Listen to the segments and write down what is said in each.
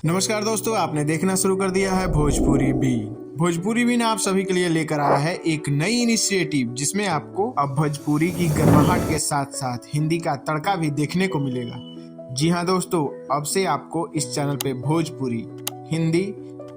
नमस्कार दोस्तों, आपने देखना शुरू कर दिया है भोजपुरी बीन। भोजपुरी बीन आप सभी के लिए लेकर आया है एक नई इनिशिएटिव, जिसमें आपको अब भोजपुरी की गर्माहट के साथ साथ हिंदी का तड़का भी देखने को मिलेगा। जी हाँ दोस्तों, अब से आपको इस चैनल पे भोजपुरी, हिंदी,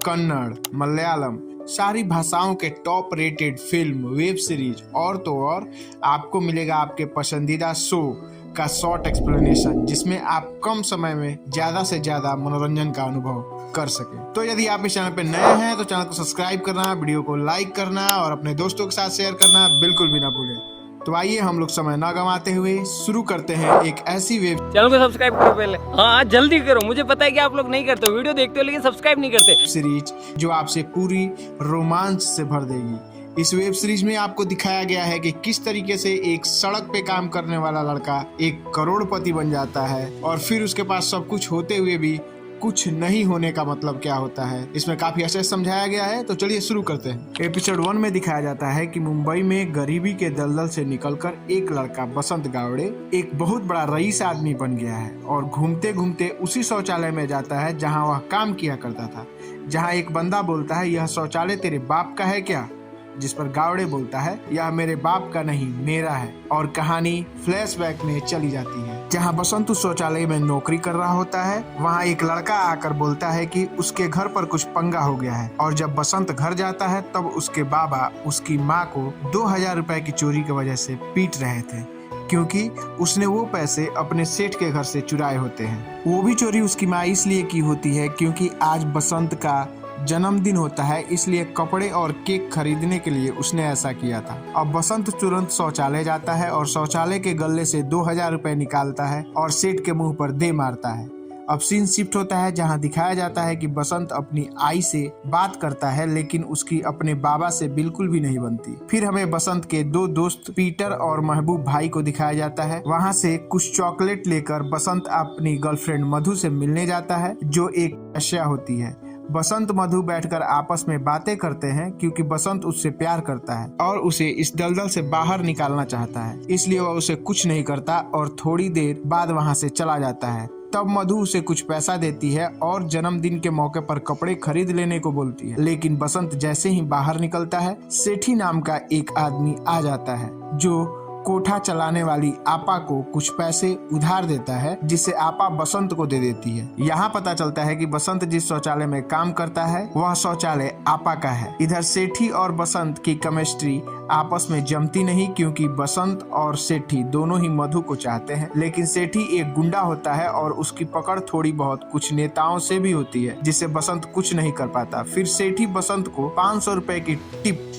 कन्नड़, मलयालम सारी भाषाओं के top rated film, web series और तो और आपको मिलेगा आपके पसंदीदा शो का शॉर्ट एक्सप्लेनेशन, जिसमें आप कम समय में ज्यादा से ज्यादा मनोरंजन का अनुभव कर सके। तो यदि आप इस चैनल पे नए हैं तो चैनल को सब्सक्राइब करना, वीडियो को लाइक करना और अपने दोस्तों के साथ शेयर करना बिल्कुल भी ना भूलें। तो आइए हम लोग समय ना गंवाते हुए शुरू करते हैं एक ऐसी वेब। चैनल को सब्सक्राइब करो पहले। हाँ जल्दी करो, मुझे पता है कि आप लोग नहीं करते हो, वीडियो देखते हो लेकिन सब्सक्राइब नहीं करते। सीरीज जो आपसे पूरी रोमांच से भर देगी। इस वेब सीरीज में आपको दिखाया गया है कि किस तरीके से एक सड़क पे काम करने वाला लड़का एक करोड़पति बन जाता है और फिर उसके पास सब कुछ होते हुए भी कुछ नहीं होने का मतलब क्या होता है। इसमें काफी अच्छे से समझाया गया है। तो चलिए शुरू करते हैं। एपिसोड 1 में दिखाया जाता है कि मुंबई में गरीबी के दलदल से निकलकर एक लड़का बसंत गावड़े एक बहुत बड़ा रईस आदमी बन गया है और घूमते घूमते उसी शौचालय में जाता है जहाँ वह काम किया करता था। जहाँ एक बंदा बोलता है, यह शौचालय तेरे बाप का है क्या? जिस पर गावड़े बोलता है, यह मेरे बाप का नहीं मेरा है। और कहानी फ्लैशबैक में चली जाती है जहां बसंत उस शौचालय में नौकरी कर रहा होता है। वहां एक लड़का आकर बोलता है कि उसके घर पर कुछ पंगा हो गया है और जब बसंत घर जाता है तब उसके बाबा उसकी माँ को 2000 रुपए की चोरी की वजह से पीट रहे थे, क्योंकि उसने वो पैसे अपने सेठ के घर से चुराए होते हैं। वो भी चोरी उसकी माँ इसलिए की होती है क्योंकि आज बसंत का जन्मदिन होता है, इसलिए कपड़े और केक खरीदने के लिए उसने ऐसा किया था। अब बसंत तुरंत शौचालय जाता है और शौचालय के गल्ले से 2000 रुपए निकालता है और सेठ के मुंह पर दे मारता है। अब सीन शिफ्ट होता है जहां दिखाया जाता है कि बसंत अपनी आई से बात करता है लेकिन उसकी अपने बाबा से बिल्कुल भी नहीं बनती। फिर हमें बसंत के दो दोस्त पीटर और महबूब भाई को दिखाया जाता है। वहां से कुछ चॉकलेट लेकर बसंत अपनी गर्लफ्रेंड मधु से मिलने जाता है, जो एक वेश्या होती है। बसंत मधु बैठकर आपस में बातें करते हैं क्योंकि बसंत उससे प्यार करता है और उसे इस दलदल से बाहर निकालना चाहता है, इसलिए वह उसे कुछ नहीं करता और थोड़ी देर बाद वहां से चला जाता है। तब मधु उसे कुछ पैसा देती है और जन्मदिन के मौके पर कपड़े खरीद लेने को बोलती है, लेकिन बसंत जैसे ही बाहर निकलता है, सेठी नाम का एक आदमी आ जाता है जो कोठा चलाने वाली आपा को कुछ पैसे उधार देता है, जिसे आपा बसंत को दे देती है। यहाँ पता चलता है कि बसंत जिस शौचालय में काम करता है वह शौचालय आपा का है। इधर सेठी और बसंत की केमिस्ट्री आपस में जमती नहीं, क्योंकि बसंत और सेठी दोनों ही मधु को चाहते हैं, लेकिन सेठी एक गुंडा होता है और उसकी पकड़ थोड़ी बहुत कुछ नेताओं से भी होती है, जिससे बसंत कुछ नहीं कर पाता। फिर सेठी बसंत को 500 रुपए की टिप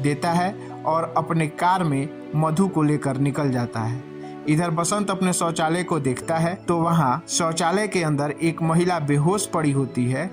देता है और अपने कार में मधु को लेकर निकल जाता है। इधर बसंत अपने शौचालय को देखता है तो वहाँ शौचालय के अंदर एक महिला बेहोश पड़ी होती है,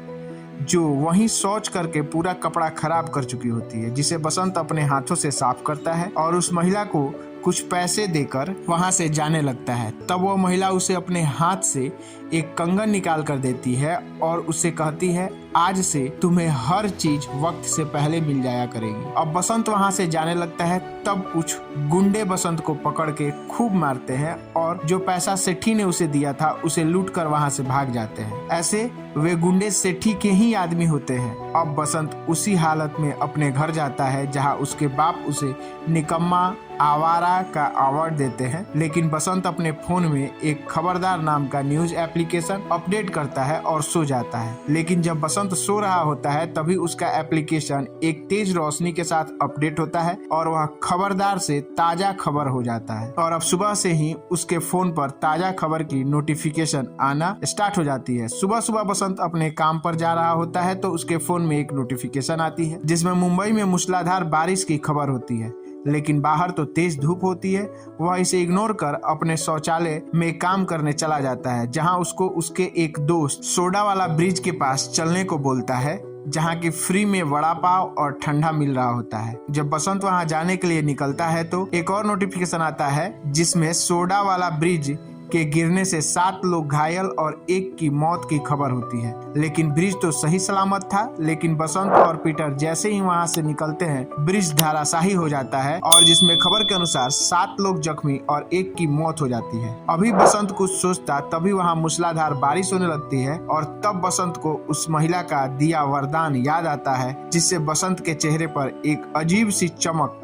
जो वहीं शौच करके पूरा कपड़ा खराब कर चुकी होती है, जिसे बसंत अपने हाथों से साफ करता है और उस महिला को कुछ पैसे देकर वहां से जाने लगता है। तब वह महिला उसे अपने हाथ से एक कंगन निकाल कर देती है और उसे कहती है, आज से तुम्हें हर चीज वक्त से पहले मिल जाया करेगी। अब बसंत वहां से जाने लगता है। तब कुछ गुंडे बसंत को पकड़ के खूब मारते हैं और जो पैसा सेठी ने उसे दिया था उसे लूट कर वहां से भाग जाते हैं। ऐसे वे गुंडे सेठी के ही आदमी होते हैं। अब बसंत उसी हालत में अपने घर जाता है जहाँ उसके बाप उसे निकम्मा आवारा का अवार्ड देते हैं, लेकिन बसंत अपने फोन में एक खबरदार नाम का न्यूज एप्लीकेशन अपडेट करता है और सो जाता है। लेकिन जब बसंत सो रहा होता है तभी उसका एप्लीकेशन एक तेज रोशनी के साथ अपडेट होता है और वह खबरदार से ताजा खबर हो जाता है। और अब सुबह से ही उसके फोन पर ताजा खबर की नोटिफिकेशन आना स्टार्ट हो जाती है। सुबह सुबह बसंत अपने काम पर जा रहा होता है तो उसके फोन में एक नोटिफिकेशन आती है जिसमें मुंबई में मूसलाधार बारिश की खबर होती है, लेकिन बाहर तो तेज धूप होती है। वह इसे इग्नोर कर अपने शौचालय में काम करने चला जाता है, जहां उसको उसके एक दोस्त सोडा वाला ब्रिज के पास चलने को बोलता है, जहां की फ्री में वड़ा पाव और ठंडा मिल रहा होता है। जब बसंत वहां जाने के लिए निकलता है तो एक और नोटिफिकेशन आता है जिसमें सोडा वाला ब्रिज के गिरने से 7 लोग घायल और 1 की मौत की खबर होती है। लेकिन ब्रिज तो सही सलामत था, लेकिन बसंत और पीटर जैसे ही वहां से निकलते हैं ब्रिज धराशायी हो जाता है और जिसमें खबर के अनुसार 7 लोग जख्मी और 1 की मौत हो जाती है। अभी बसंत कुछ सोचता तभी वहां मूसलाधार बारिश होने लगती है और तब बसंत को उस महिला का दिया वरदान याद आता है, जिससे बसंत के चेहरे पर एक अजीब सी चमक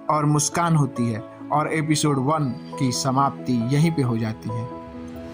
और मुस्कान होती है और एपिसोड 1 की समाप्ति यहीं पे हो जाती है।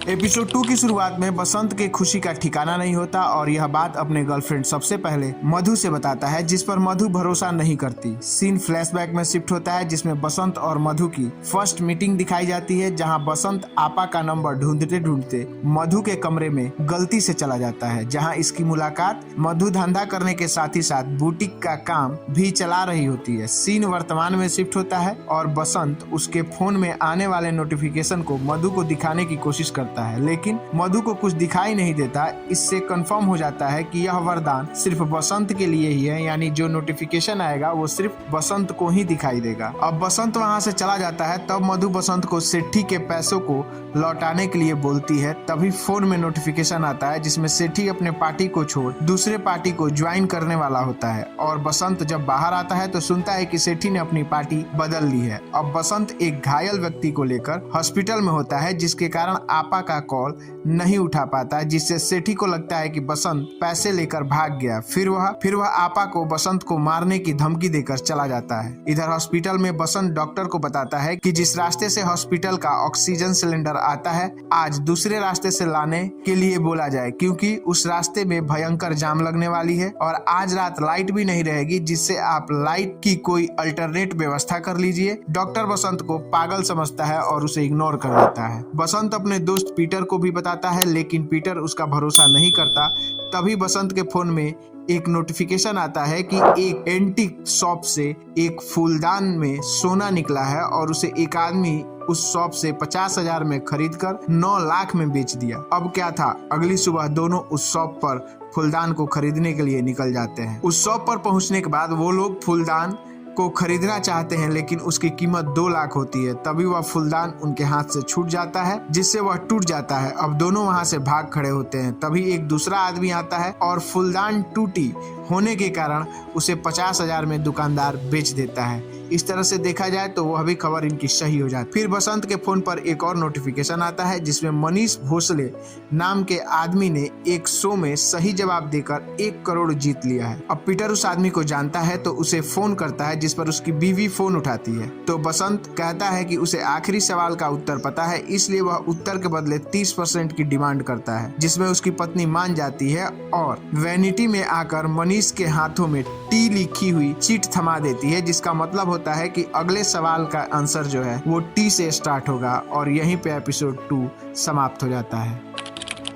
एपिसोड 2 की शुरुआत में बसंत के खुशी का ठिकाना नहीं होता और यह बात अपने गर्लफ्रेंड सबसे पहले मधु से बताता है, जिस पर मधु भरोसा नहीं करती। सीन फ्लैशबैक में शिफ्ट होता है जिसमें बसंत और मधु की फर्स्ट मीटिंग दिखाई जाती है, जहां बसंत आपा का नंबर ढूंढते ढूंढते मधु के कमरे में गलती से चला जाता है, जहां इसकी मुलाकात मधु धंधा करने के साथ ही साथ बुटीक का काम भी चला रही होती है। सीन वर्तमान में शिफ्ट होता है और बसंत उसके फोन में आने वाले नोटिफिकेशन को मधु को दिखाने की कोशिश करता है, लेकिन मधु को कुछ दिखाई नहीं देता। इससे कंफर्म हो जाता है कि यह वरदान सिर्फ बसंत के लिए ही है, यानी जो नोटिफिकेशन आएगा वो सिर्फ बसंत को ही दिखाई देगा। अब बसंत वहां से चला जाता है, तब मधु बसंत को सेठी के पैसों को लौटाने के लिए बोलती है। तभी फोन में नोटिफिकेशन आता है जिसमें सेठी अपने पार्टी को छोड़ दूसरे पार्टी को ज्वाइन करने वाला होता है और बसंत जब बाहर आता है तो सुनता है कि सेठी ने अपनी पार्टी बदल ली है। अब बसंत एक घायल व्यक्ति को लेकर हॉस्पिटल में होता है, जिसके कारण आपा का कॉल नहीं उठा पाता, जिससे सेठी को लगता है कि बसंत पैसे लेकर भाग गया। फिर वह आपा को बसंत को मारने की धमकी देकर चला जाता है। इधर हॉस्पिटल में बसंत डॉक्टर को बताता है कि जिस रास्ते से हॉस्पिटल का ऑक्सीजन सिलेंडर आता है आज दूसरे रास्ते से लाने के लिए बोला जाए, क्योंकि उस रास्ते में भयंकर जाम लगने वाली है और आज रात लाइट भी नहीं रहेगी, जिससे आप लाइट की कोई अल्टरनेट व्यवस्था कर लीजिए। डॉक्टर बसंत को पागल समझता है और उसे इग्नोर कर देता है। बसंत अपने दोस्त पीटर को भी बताता है, लेकिन पीटर उसका भरोसा नहीं करता। तभी बसंत के फोन में एक नोटिफिकेशन आता है कि एक एंटीक शॉप से एक फूलदान में सोना निकला है और उसे एक आदमी उस शॉप से 50,000 में खरीदकर 9 लाख में बेच दिया। अब क्या था, अगली सुबह दोनों उस शॉप पर फूलदान को खरीदने के लिए निकल जाते हैं। उस शॉप पर पहुंचने के बाद वो लोग फूलदान को खरीदना चाहते हैं, लेकिन उसकी कीमत 2 लाख होती है। तभी वह फूलदान उनके हाथ से छूट जाता है, जिससे वह टूट जाता है। अब दोनों वहां से भाग खड़े होते हैं। तभी एक दूसरा आदमी आता है और फूलदान टूटी होने के कारण उसे 50,000 में दुकानदार बेच देता है। इस तरह से देखा जाए तो वह भी खबर इनकी सही हो जाती। फिर बसंत के फोन पर एक और नोटिफिकेशन आता है जिसमें मनीष भोसले नाम के आदमी ने एक शो में सही जवाब देकर 1 करोड़ जीत लिया है। अब पीटर उस आदमी को जानता है तो उसे फोन करता है, जिस पर उसकी बीवी फोन उठाती है। तो बसंत कहता है कि उसे आखिरी सवाल का उत्तर पता है, इसलिए वह उत्तर के बदले 30% की डिमांड करता है, जिसमें उसकी पत्नी मान जाती है और वैनिटी में आकर मनीष के हाथों में टी लिखी हुई चिट थमा देती है, जिसका मतलब होता है कि अगले सवाल का आंसर जो है वो टी से स्टार्ट होगा और यहीं पे एपिसोड 2 समाप्त हो जाता है।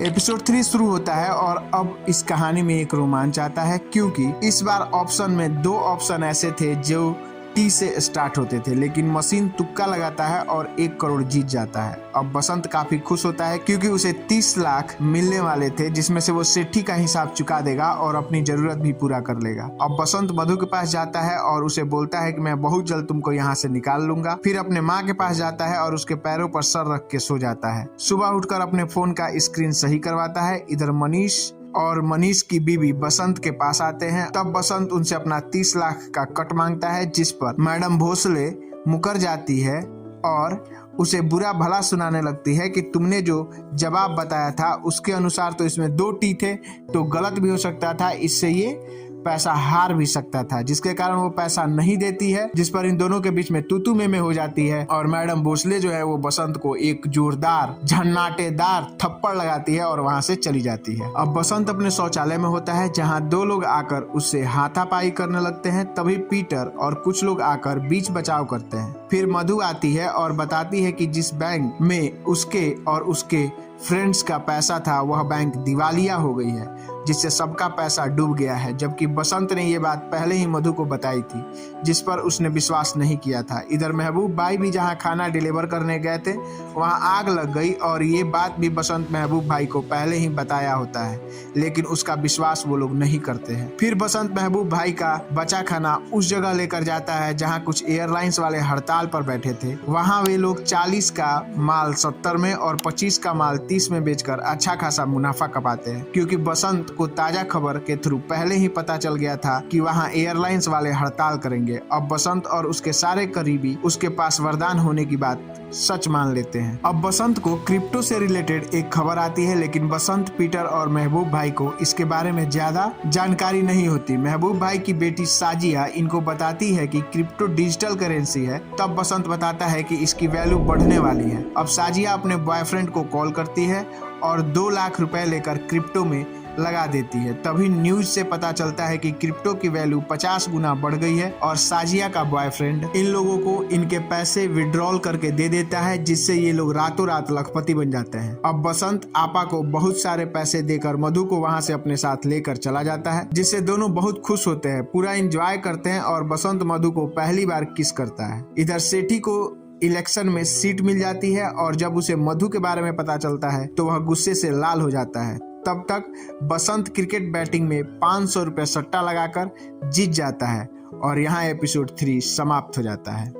एपिसोड 3 शुरू होता है और अब इस कहानी में एक रोमांच आता है, क्योंकि इस बार ऑप्शन में 2 ऑप्शन ऐसे थे जो टी से स्टार्ट होते थे, लेकिन मशीन तुक्का लगाता है और 1 करोड़ जीत जाता है। अब बसंत काफी खुश होता है क्योंकि उसे 30 लाख मिलने वाले थे, जिसमें से वो सेठी का हिसाब चुका देगा और अपनी जरूरत भी पूरा कर लेगा। अब बसंत मधु के पास जाता है और उसे बोलता है कि मैं बहुत जल्द तुमको यहाँ से निकाल लूंगा। फिर अपने माँ के पास जाता है और उसके पैरों पर सर रख के सो जाता है। सुबह उठकर अपने फोन का स्क्रीन सही करवाता है। इधर मनीष और मनीष की बीवी बसंत के पास आते हैं। तब बसंत उनसे अपना 30 लाख का कट मांगता है, जिस पर मैडम भोसले मुकर जाती है और उसे बुरा भला सुनाने लगती है कि तुमने जो जवाब बताया था उसके अनुसार तो इसमें 2 टी थे, तो गलत भी हो सकता था, इससे ये पैसा हार भी सकता था, जिसके कारण वो पैसा नहीं देती है, जिस पर इन दोनों के बीच में तू में हो जाती है और मैडम भोसले जो है वो बसंत को एक जोरदार झन्नाटेदार थप्पड़ लगाती है और वहां से चली जाती है। अब बसंत अपने शौचालय में होता है, जहां 2 लोग आकर उससे हाथापाई करने लगते हैं। तभी पीटर और कुछ लोग आकर बीच बचाव करते हैं। फिर मधु आती है और बताती है कि जिस बैंक में उसके और उसके फ्रेंड्स का पैसा था वह बैंक दिवालिया हो गई है। जिससे सबका पैसा डूब गया है। जबकि बसंत ने ये बात पहले ही मधु को बताई थी, जिस पर उसने विश्वास नहीं किया था। इधर महबूब भाई भी जहां खाना डिलीवर करने गए थे वहां आग लग गई और ये बात भी बसंत महबूब भाई को पहले ही बताया होता है, लेकिन उसका विश्वास वो लोग नहीं करते हैं। फिर बसंत महबूब भाई का बचा खाना उस जगह लेकर जाता है जहां कुछ एयरलाइंस वाले हड़ताल पर बैठे थे। वहां वे लोग 40 का माल 70 में और 25 का माल 30 में बेचकर अच्छा खासा मुनाफा कमाते हैं, क्योंकि बसंत को ताजा खबर के थ्रू पहले ही पता चल गया था कि वहां एयरलाइंस वाले हड़ताल करेंगे। अब बसंत और उसके सारे करीबी उसके पास वरदान होने की बात सच मान लेते हैं। अब बसंत को क्रिप्टो से रिलेटेड एक खबर आती है, लेकिन बसंत, पीटर और महबूब भाई को इसके बारे में ज्यादा जानकारी नहीं होती। महबूब भाई की बेटी साजिया इनको बताती है कि क्रिप्टो डिजिटल करेंसी है। तब बसंत बताता है कि इसकी वैल्यू बढ़ने वाली है। अब साजिया अपने बॉयफ्रेंड को कॉल करती है और 2 लाख रुपए लेकर क्रिप्टो में लगा देती है। तभी न्यूज से पता चलता है कि क्रिप्टो की वैल्यू 50 गुना बढ़ गई है और साजिया का बॉयफ्रेंड इन लोगों को इनके पैसे विड्रॉल करके दे देता है, जिससे ये लोग रातों रात लखपति बन जाते हैं। अब बसंत आपा को बहुत सारे पैसे देकर मधु को वहां से अपने साथ लेकर चला जाता है, जिससे दोनों बहुत खुश होते हैं, पूरा एंजॉय करते हैं और बसंत मधु को पहली बार किस करता है। इधर सेठी को इलेक्शन में सीट मिल जाती है और जब उसे मधु के बारे में पता चलता है तो वह गुस्से से लाल हो जाता है। तब तक बसंत क्रिकेट बैटिंग में 500 रुपए सट्टा लगाकर जीत जाता है और यहाँ एपिसोड 3 समाप्त हो जाता है।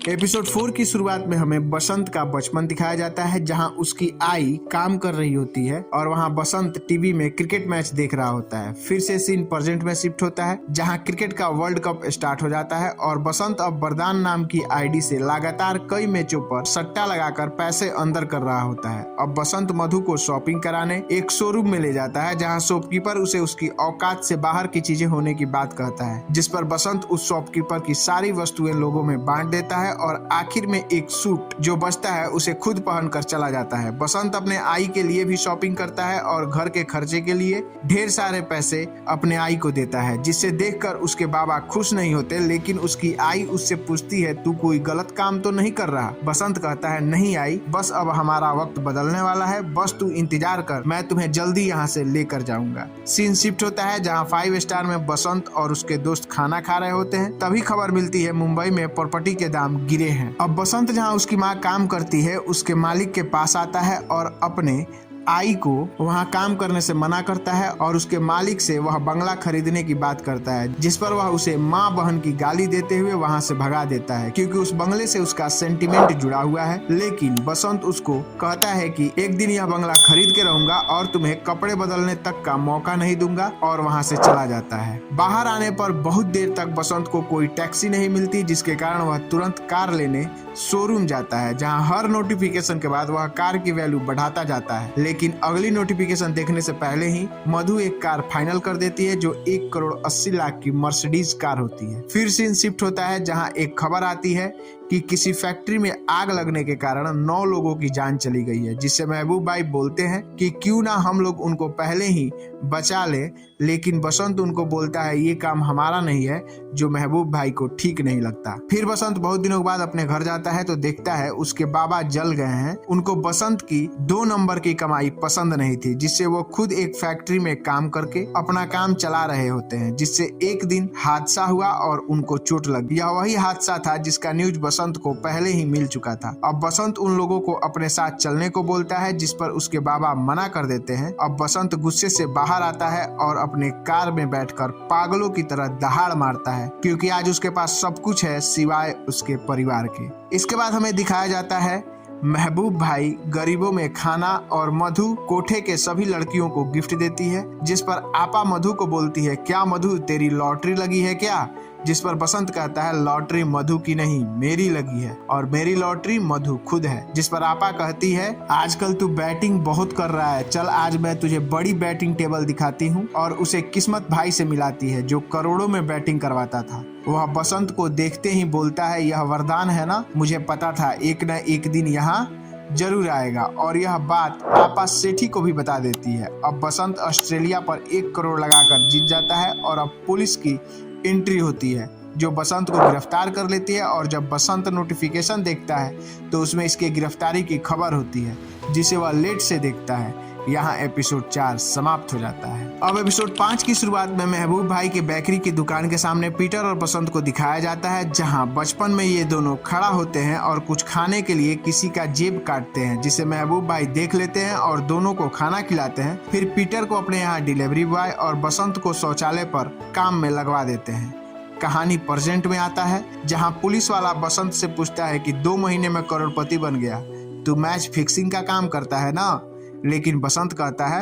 एपिसोड 4 की शुरुआत में हमें बसंत का बचपन दिखाया जाता है, जहां उसकी आई काम कर रही होती है और वहां बसंत टीवी में क्रिकेट मैच देख रहा होता है। फिर से सीन प्रेजेंट में शिफ्ट होता है, जहां क्रिकेट का वर्ल्ड कप स्टार्ट हो जाता है और बसंत अब वरदान नाम की आईडी से लगातार कई मैचों पर सट्टा लगाकर पैसे अंदर कर रहा होता है। अब बसंत मधु को शॉपिंग कराने एक शोरूम में ले जाता है, जहाँ शॉपकीपर उसे उसकी औकात से बाहर की चीजें होने की बात कहता है, जिस पर बसंत उस शॉपकीपर की सारी वस्तुएं लोगों में बांट देता है और आखिर में एक सूट जो बचता है उसे खुद पहनकर चला जाता है। बसंत अपने आई के लिए भी शॉपिंग करता है और घर के खर्चे के लिए ढेर सारे पैसे अपने आई को देता है, जिससे देखकर उसके बाबा खुश नहीं होते, लेकिन उसकी आई उससे पूछती है, तू कोई गलत काम तो नहीं कर रहा? बसंत कहता है, नहीं आई, बस अब हमारा वक्त बदलने वाला है, बस तू इंतजार कर, मैं तुम्हें जल्दी यहाँ से लेकर जाऊंगा। सीन शिफ्ट होता है जहाँ 5 स्टार में बसंत और उसके दोस्त खाना खा रहे होते हैं। तभी खबर मिलती है मुंबई में प्रॉपर्टी के दाम गिरे हैं। अब बसंत जहां उसकी माँ काम करती है उसके मालिक के पास आता है और अपने आई को वहां काम करने से मना करता है और उसके मालिक से वह बंगला खरीदने की बात करता है, जिस पर वह उसे माँ बहन की गाली देते हुए वहां से भगा देता है, क्योंकि उस बंगले से उसका सेंटिमेंट जुड़ा हुआ है। लेकिन बसंत उसको कहता है कि एक दिन यह बंगला खरीद के रहूंगा और तुम्हें कपड़े बदलने तक का मौका नहीं दूंगा, और वहां से चला जाता है। बाहर आने पर बहुत देर तक बसंत को कोई टैक्सी नहीं मिलती, जिसके कारण वह तुरंत कार लेने शोरूम जाता है, जहां हर नोटिफिकेशन के बाद वह कार की वैल्यू बढ़ाता जाता है। लेकिन अगली नोटिफिकेशन देखने से पहले ही मधु एक कार फाइनल कर देती है, जो 1 करोड़ 80 लाख की मर्सिडीज कार होती है। फिर सीन शिफ्ट होता है जहां एक खबर आती है कि किसी फैक्ट्री में आग लगने के कारण 9 लोगों की जान चली गई है, जिससे महबूब भाई बोलते हैं कि क्यों ना हम लोग उनको पहले ही बचा ले, लेकिन बसंत उनको बोलता है ये काम हमारा नहीं है, जो महबूब भाई को ठीक नहीं लगता। फिर बसंत बहुत दिनों के बाद अपने घर जाता है तो देखता है उसके बाबा जल गए हैं। उनको बसंत की 2 नंबर की कमाई पसंद नहीं थी, जिससे वो खुद एक फैक्ट्री में काम करके अपना काम चला रहे होते हैं, जिससे एक दिन हादसा हुआ और उनको चोट लगी। यह वही हादसा था जिसका न्यूज बसंत को पहले ही मिल चुका था। अब बसंत उन लोगों को अपने साथ चलने को बोलता है, जिस पर उसके बाबा मना कर देते हैं। अब बसंत गुस्से से बाहर आता है और अपने कार में बैठकर पागलों की तरह दहाड़ मारता है, क्योंकि आज उसके पास सब कुछ है सिवाय उसके परिवार के। इसके बाद हमें दिखाया जाता है महबूब भाई गरीबों में खाना और मधु कोठे के सभी लड़कियों को गिफ्ट देती है, जिस पर आपा मधु को बोलती है, क्या मधु तेरी लॉटरी लगी है क्या? जिस पर बसंत कहता है, लॉटरी मधु की नहीं मेरी लगी है और मेरी लॉटरी मधु खुद है। जिस पर आपा कहती है, आजकल तू बैटिंग बहुत कर रहा है, चल आज मैं तुझे बड़ी बैटिंग टेबल दिखाती हूँ, और उसे किस्मत भाई से मिलाती है जो करोड़ों में बैटिंग करवाता था। वह बसंत को देखते ही बोलता है, यह वरदान है ना, मुझे पता था एक न एक दिन यहाँ जरूर आएगा, और यह बात आपा सेठी को भी बता देती है। अब बसंत ऑस्ट्रेलिया पर 1 करोड़ लगाकर जीत जाता है और अब पुलिस की एंट्री होती है, जो बसंत को गिरफ्तार कर लेती है। और जब बसंत नोटिफिकेशन देखता है तो उसमें इसके गिरफ्तारी की खबर होती है, जिसे वह लेट से देखता है, यहाँ एपिसोड 4 समाप्त हो जाता है। अब एपिसोड 5 की शुरुआत में महबूब भाई के बेकरी की दुकान के सामने पीटर और बसंत को दिखाया जाता है, जहाँ बचपन में ये दोनों खड़ा होते हैं और कुछ खाने के लिए किसी का जेब काटते हैं, जिसे महबूब भाई देख लेते हैं और दोनों को खाना खिलाते हैं। फिर पीटर को अपने यहाँ डिलीवरी बॉय और बसंत को शौचालय पर काम में लगवा देते हैं। कहानी प्रेजेंट में आता है, जहाँ पुलिस वाला बसंत से पूछता है कि 2 महीने में करोड़पति बन गया, तू मैच फिक्सिंग का काम करता है ना? लेकिन बसंत कहता है,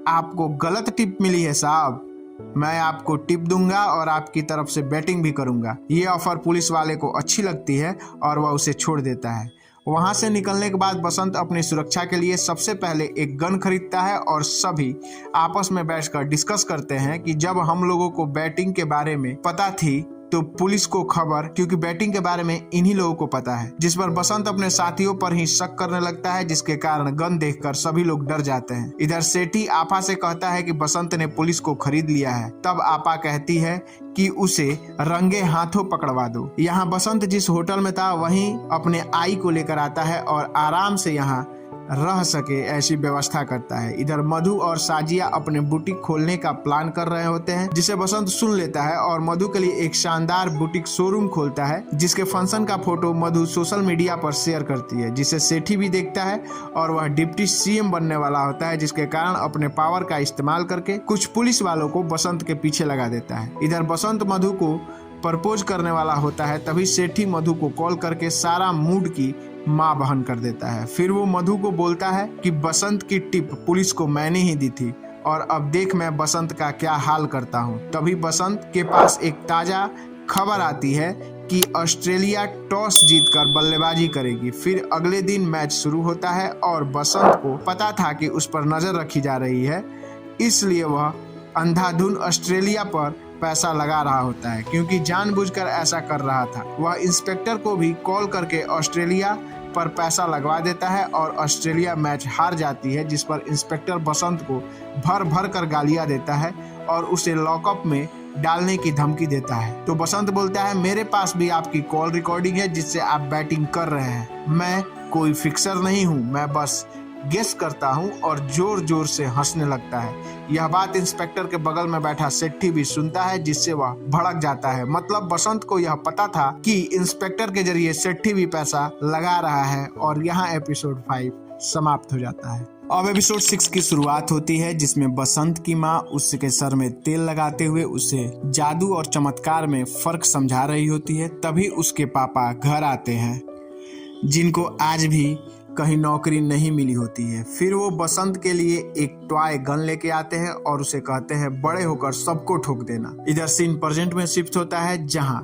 आपको गलत टिप मिली है साहब, मैं आपको टिप दूंगा और आपकी तरफ से बैटिंग भी करूंगा। ये ऑफर पुलिस वाले को अच्छी लगती है और वह उसे छोड़ देता है। वहां से निकलने के बाद बसंत अपनी सुरक्षा के लिए सबसे पहले एक गन खरीदता है और सभी आपस में बैठकर डिस्कस करते हैं कि जब हम लोगों को बैटिंग के बारे में पता थी तो पुलिस को खबर, क्योंकि बैटिंग के बारे में इन्हीं लोगों को पता है। जिस पर बसंत अपने साथियों पर ही शक करने लगता है, जिसके कारण गन देखकर सभी लोग डर जाते हैं। इधर सेठी आपा से कहता है कि बसंत ने पुलिस को खरीद लिया है। तब आपा कहती है कि उसे रंगे हाथों पकड़वा दो। यहाँ बसंत जिस होटल में था वहीं अपने आई को लेकर आता है और आराम से यहाँ रह सके ऐसी व्यवस्था करता है। इधर मधु और साजिया अपने बुटीक खोलने का प्लान कर रहे होते हैं, जिसे बसंत सुन लेता है और मधु के लिए एक शानदार बुटीक शोरूम खोलता है, जिसके फंक्शन का फोटो मधु सोशल मीडिया पर शेयर करती है, जिसे सेठी भी देखता है और वह डिप्टी सीएम बनने वाला होता है, जिसके कारण अपने पावर का इस्तेमाल करके कुछ पुलिस वालों को बसंत के पीछे लगा देता है। इधर बसंत मधु को प्रपोज करने वाला होता है, तभी सेठी मधु को कॉल करके सारा मूड की मां बहन कर देता है। फिर वो मधु को बोलता है कि बसंत की टिप पुलिस को मैंने ही दी थी और अब देख मैं बसंत का क्या हाल करता हूँ। तभी बसंत के पास एक ताजा खबर आती है कि ऑस्ट्रेलिया टॉस जीतकर बल्लेबाजी करेगी। फिर अगले दिन मैच शुरू होता है और बसंत को पता था कि उस पर नजर रखी जा रही है, इसलिए वह अंधाधुन ऑस्ट्रेलिया पर पैसा लगा रहा होता है, क्योंकि जानबूझकर ऐसा कर रहा था। वह इंस्पेक्टर को भी कॉल करके ऑस्ट्रेलिया पर पैसा लगवा देता है और ऑस्ट्रेलिया मैच हार जाती है, जिस पर इंस्पेक्टर बसंत को भर भर कर गालियां देता है और उसे लॉकअप में डालने की धमकी देता है। तो बसंत बोलता है, मेरे पास भी आपकी कॉल रिकॉर्डिंग है जिससे आप बैटिंग कर रहे हैं। मैं कोई फिक्सर नहीं हूँ, मैं बस गेस करता हूँ, और जोर जोर से हंसने लगता है। यह बात इंस्पेक्टर के बगल में बैठा सेठी भी सुनता है, जिससे वह भड़क जाता है। मतलब बसंत को यह पता था कि इंस्पेक्टर के जरिए सेठी भी पैसा लगा रहा है। और यहाँ एपिसोड 5 समाप्त हो जाता है। अब एपिसोड 6 की शुरुआत होती है, जिसमें बसंत की माँ उसके सर में तेल लगाते हुए उसे जादू और चमत्कार में फर्क समझा रही होती है। तभी उसके पापा घर आते हैं, जिनको आज भी कहीं नौकरी नहीं मिली होती है। फिर वो बसंत के लिए एक टॉय गन लेके आते हैं और उसे कहते हैं बड़े होकर सबको ठोक देना। इधर सीन प्रेजेंट में शिफ्ट होता है, जहां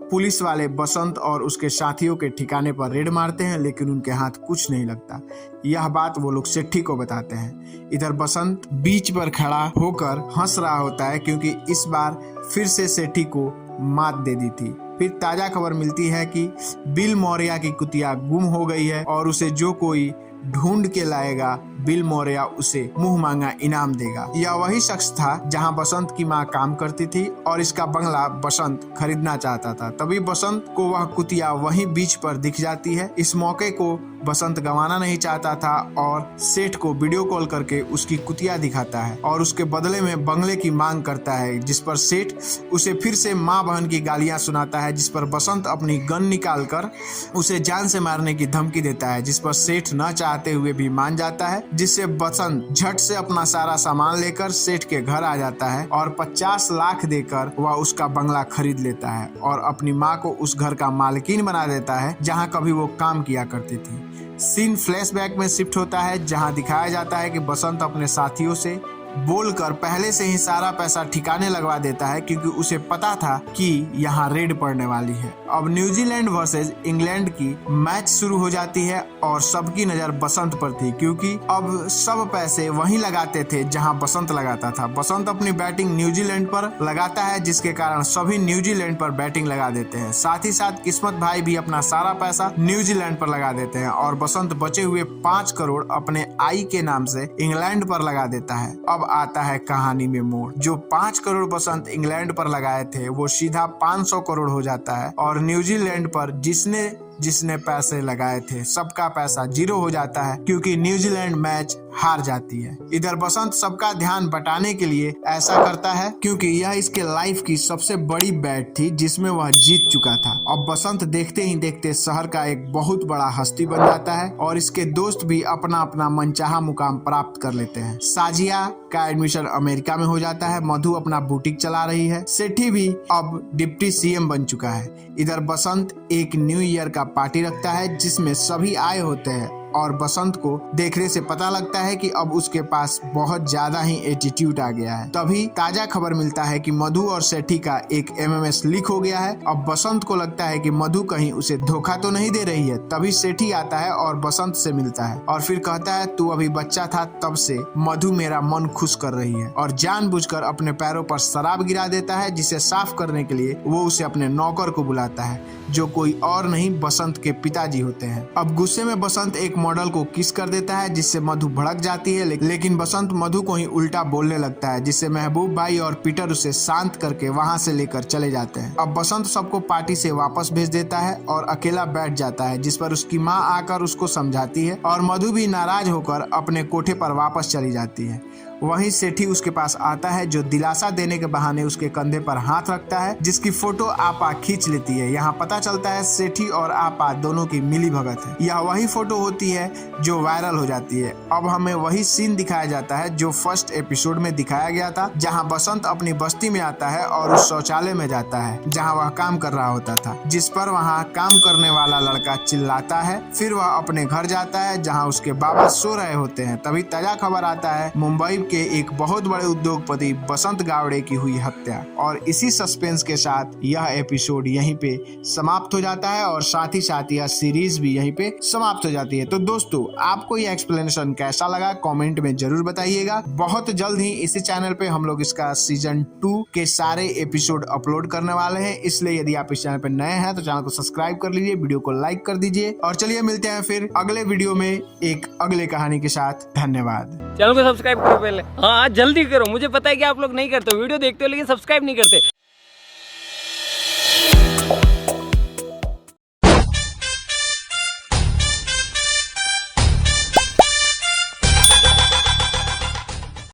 पुलिस वाले बसंत और उसके साथियों के ठिकाने पर रेड मारते हैं, लेकिन उनके हाथ कुछ नहीं लगता। यह बात वो लोग सेठी को बताते हैं। इधर बसंत बीच पर खड़ा होकर हंस रहा होता है, क्योंकि इस बार फिर से सेठी को मात दे दी थी। फिर ताजा खबर मिलती है कि बिल मौर्य की कुतिया गुम हो गई है और उसे जो कोई ढूंढ के लाएगा बिल मौर्य उसे मुंह मांगा इनाम देगा। यह वही शख्स था जहां बसंत की मां काम करती थी और इसका बंगला बसंत खरीदना चाहता था। तभी बसंत को वह कुतिया वहीं बीच पर दिख जाती है। इस मौके को बसंत गंवाना नहीं चाहता था और सेठ को वीडियो कॉल करके उसकी कुतिया दिखाता है और उसके बदले में बंगले की मांग करता है, जिस पर सेठ उसे फिर से माँ बहन की गालियां सुनाता है, जिस पर बसंत अपनी गन निकालकर उसे जान से मारने की धमकी देता है, जिस पर सेठ न चाहते हुए भी मान जाता है, जिससे बसंत झट से अपना सारा सामान लेकर सेठ के घर आ जाता है और 50 लाख देकर वह उसका बंगला खरीद लेता है और अपनी माँ को उस घर का मालकिन बना देता है जहाँ कभी वो काम किया करती थी। सीन फ्लैशबैक में शिफ्ट होता है, जहां दिखाया जाता है कि बसंत अपने साथियों से बोलकर पहले से ही सारा पैसा ठिकाने लगवा देता है, क्योंकि उसे पता था कि यहाँ रेड पड़ने वाली है। अब न्यूजीलैंड वर्सेस इंग्लैंड की मैच शुरू हो जाती है और सबकी नजर बसंत पर थी, क्योंकि अब सब पैसे वहीं लगाते थे जहां बसंत लगाता था। बसंत अपनी बैटिंग न्यूजीलैंड पर लगाता है, जिसके कारण सभी न्यूजीलैंड पर बैटिंग लगा देते हैं। साथ ही साथ किस्मत भाई भी अपना सारा पैसा न्यूजीलैंड पर लगा देते हैं और बसंत बचे हुए 5 करोड़ अपने आई के नाम से इंग्लैंड पर लगा देता है। अब आता है कहानी में मोड़। जो 5 करोड़ बसंत इंग्लैंड पर लगाए थे वो सीधा 500 करोड़ हो जाता है और न्यूजीलैंड पर जिसने जिसने पैसे लगाए थे सबका पैसा जीरो हो जाता है क्योंकि न्यूजीलैंड मैच हार जाती है। इधर बसंत सबका ध्यान बटाने के लिए ऐसा करता है क्योंकि यह इसके लाइफ की सबसे बड़ी बैट थी जिसमें वह जीत चुका था। अब बसंत देखते ही देखते शहर का एक बहुत बड़ा हस्ती बन जाता है और इसके दोस्त भी अपना अपना मनचाहा मुकाम प्राप्त कर लेते हैं। साजिया का एडमिशन अमेरिका में हो जाता है, मधु अपना बुटीक चला रही है, सेठी भी अब डिप्टी सीएम बन चुका है। इधर बसंत एक न्यू ईयर का पार्टी रखता है जिसमें सभी आए होते हैं और बसंत को देखने से पता लगता है कि अब उसके पास बहुत ज्यादा ही एटीट्यूड आ गया है। तभी ताजा खबर मिलता है कि मधु और सेठी का एक एमएमएस लीक हो गया है। अब बसंत को लगता है कि मधु कहीं उसे धोखा तो नहीं दे रही है। तभी सेठी आता है और बसंत से मिलता है और फिर कहता है तू अभी बच्चा था तब से मधु मेरा मन खुश कर रही है, और जानबूझकर अपने पैरों पर शराब गिरा देता है जिसे साफ करने के लिए वो उसे अपने नौकर को बुलाता है जो कोई और नहीं बसंत के पिताजी होते हैं। अब गुस्से में बसंत एक मॉडल को किस कर देता है जिससे मधु भड़क जाती है, लेकिन बसंत मधु को ही उल्टा बोलने लगता है जिससे महबूब भाई और पीटर उसे शांत करके वहां से लेकर चले जाते हैं। अब बसंत सबको पार्टी से वापस भेज देता है और अकेला बैठ जाता है, जिस पर उसकी माँ आकर उसको समझाती है और मधु भी नाराज होकर अपने कोठे पर वापस चली जाती है। वहीं सेठी उसके पास आता है जो दिलासा देने के बहाने उसके कंधे पर हाथ रखता है, जिसकी फोटो आपा खींच लेती है। यहाँ पता चलता है सेठी और आपा दोनों की मिली भगत है। यह वही फोटो होती है जो वायरल हो जाती है। अब हमें वही सीन दिखाया जाता है जो फर्स्ट एपिसोड में दिखाया गया था, जहाँ बसंत अपनी बस्ती में आता है और उस शौचालय में जाता है जहाँ वह काम कर रहा होता था, जिस पर वहाँ काम करने वाला लड़का चिल्लाता है। फिर वह अपने घर जाता है जहाँ उसके बाबा सो रहे होते हैं। तभी ताजा खबर आता है मुंबई के एक बहुत बड़े उद्योगपति बसंत गावड़े की हुई हत्या, और इसी सस्पेंस के साथ यह एपिसोड यहीं पे समाप्त हो जाता है और साथ ही साथ यह सीरीज भी यहीं पे समाप्त हो जाती है। तो दोस्तों आपको यह एक्सप्लेनेशन कैसा लगा कमेंट में जरूर बताइएगा। बहुत जल्द ही इसी चैनल पे हम लोग इसका सीजन 2 के सारे एपिसोड अपलोड करने वाले हैं, इसलिए यदि आप इस चैनल पे नए हैं तो चैनल को सब्सक्राइब कर लीजिए, वीडियो को लाइक कर दीजिए और चलिए मिलते हैं फिर अगले वीडियो में एक अगले कहानी के साथ। धन्यवाद। चैनल को सब्सक्राइब करो पहले। हाँ जल्दी करो, मुझे पता है कि आप लोग नहीं करते, वीडियो देखते हो लेकिन सब्सक्राइब नहीं करते।